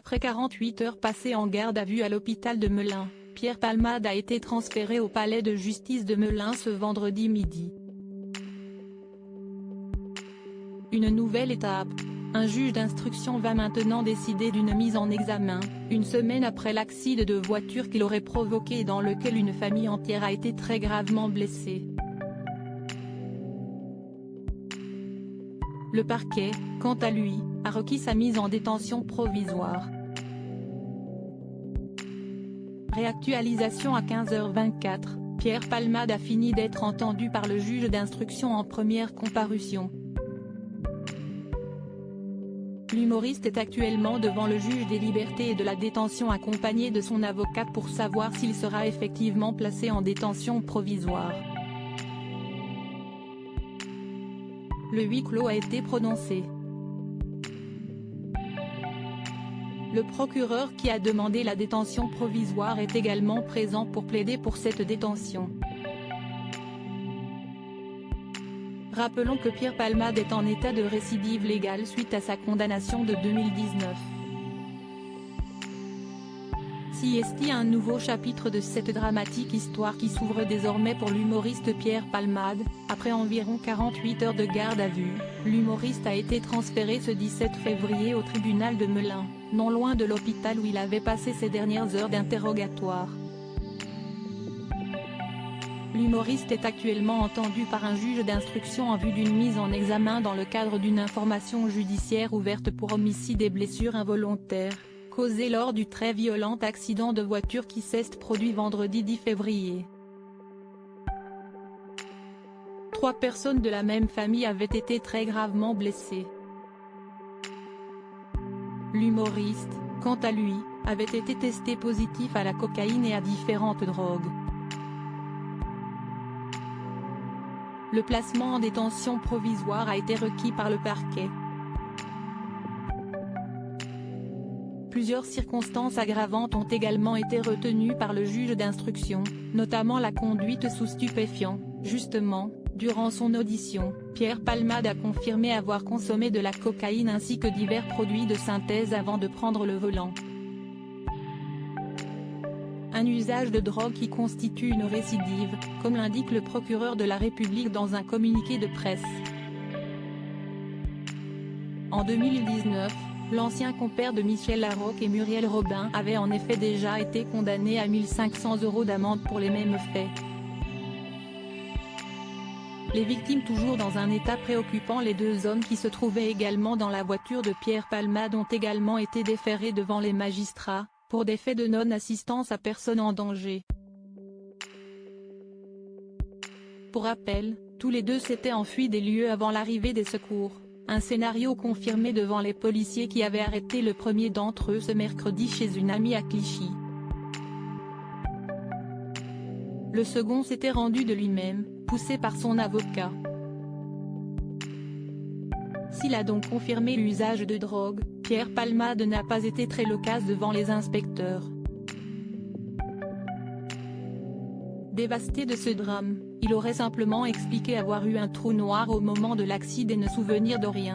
Après 48 heures passées en garde à vue à l'hôpital de Melun, Pierre Palmade a été transféré au palais de justice de Melun ce vendredi midi. Une nouvelle étape. Un juge d'instruction va maintenant décider d'une mise en examen, une semaine après l'accident de voiture qu'il aurait provoqué et dans lequel une famille entière a été très gravement blessée. Le parquet, quant à lui, a requis sa mise en détention provisoire. Réactualisation à 15h24, Pierre Palmade a fini d'être entendu par le juge d'instruction en première comparution. L'humoriste est actuellement devant le juge des libertés et de la détention accompagné de son avocat pour savoir s'il sera effectivement placé en détention provisoire. Le huis clos a été prononcé. Le procureur qui a demandé la détention provisoire est également présent pour plaider pour cette détention. Rappelons que Pierre Palmade est en état de récidive légale suite à sa condamnation de 2019. Si est un nouveau chapitre de cette dramatique histoire qui s'ouvre désormais pour l'humoriste Pierre Palmade. Après environ 48 heures de garde à vue, l'humoriste a été transféré ce 17 février au tribunal de Melun, non loin de l'hôpital où il avait passé ses dernières heures d'interrogatoire. L'humoriste est actuellement entendu par un juge d'instruction en vue d'une mise en examen dans le cadre d'une information judiciaire ouverte pour homicide et blessures involontaires, causées lors du très violent accident de voiture qui s'est produit vendredi 10 février. 3 personnes de la même famille avaient été très gravement blessées. L'humoriste, quant à lui, avait été testé positif à la cocaïne et à différentes drogues. Le placement en détention provisoire a été requis par le parquet. Plusieurs circonstances aggravantes ont également été retenues par le juge d'instruction, notamment la conduite sous stupéfiants. Justement, durant son audition, Pierre Palmade a confirmé avoir consommé de la cocaïne ainsi que divers produits de synthèse avant de prendre le volant. Un usage de drogue qui constitue une récidive, comme l'indique le procureur de la République dans un communiqué de presse. En 2019, l'ancien compère de Michel Larocque et Muriel Robin avait en effet déjà été condamné à 1 500 € d'amende pour les mêmes faits. Les victimes toujours dans un état préoccupant. Les 2 hommes qui se trouvaient également dans la voiture de Pierre Palmade ont également été déférés devant les magistrats, pour des faits de non-assistance à personne en danger. Pour rappel, tous les 2 s'étaient enfuis des lieux avant l'arrivée des secours, un scénario confirmé devant les policiers qui avaient arrêté le premier d'entre eux ce mercredi chez une amie à Clichy. Le second s'était rendu de lui-même, poussé par son avocat. S'il a donc confirmé l'usage de drogue, Pierre Palmade n'a pas été très loquace devant les inspecteurs. Dévasté de ce drame, il aurait simplement expliqué avoir eu un trou noir au moment de l'accident et ne souvenir de rien.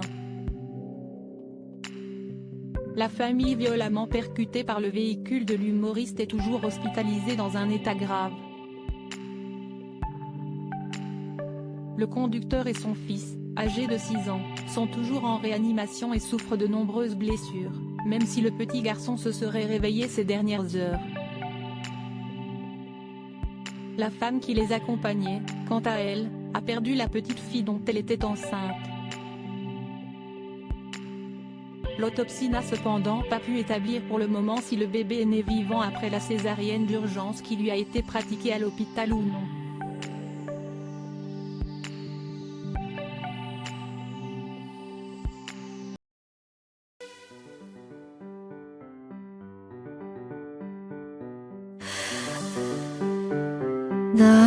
La famille violemment percutée par le véhicule de l'humoriste est toujours hospitalisée dans un état grave. Le conducteur et son fils, âgés de 6 ans, sont toujours en réanimation et souffrent de nombreuses blessures, même si le petit garçon se serait réveillé ces dernières heures. La femme qui les accompagnait, quant à elle, a perdu la petite fille dont elle était enceinte. L'autopsie n'a cependant pas pu établir pour le moment si le bébé est né vivant après la césarienne d'urgence qui lui a été pratiquée à l'hôpital ou non. 나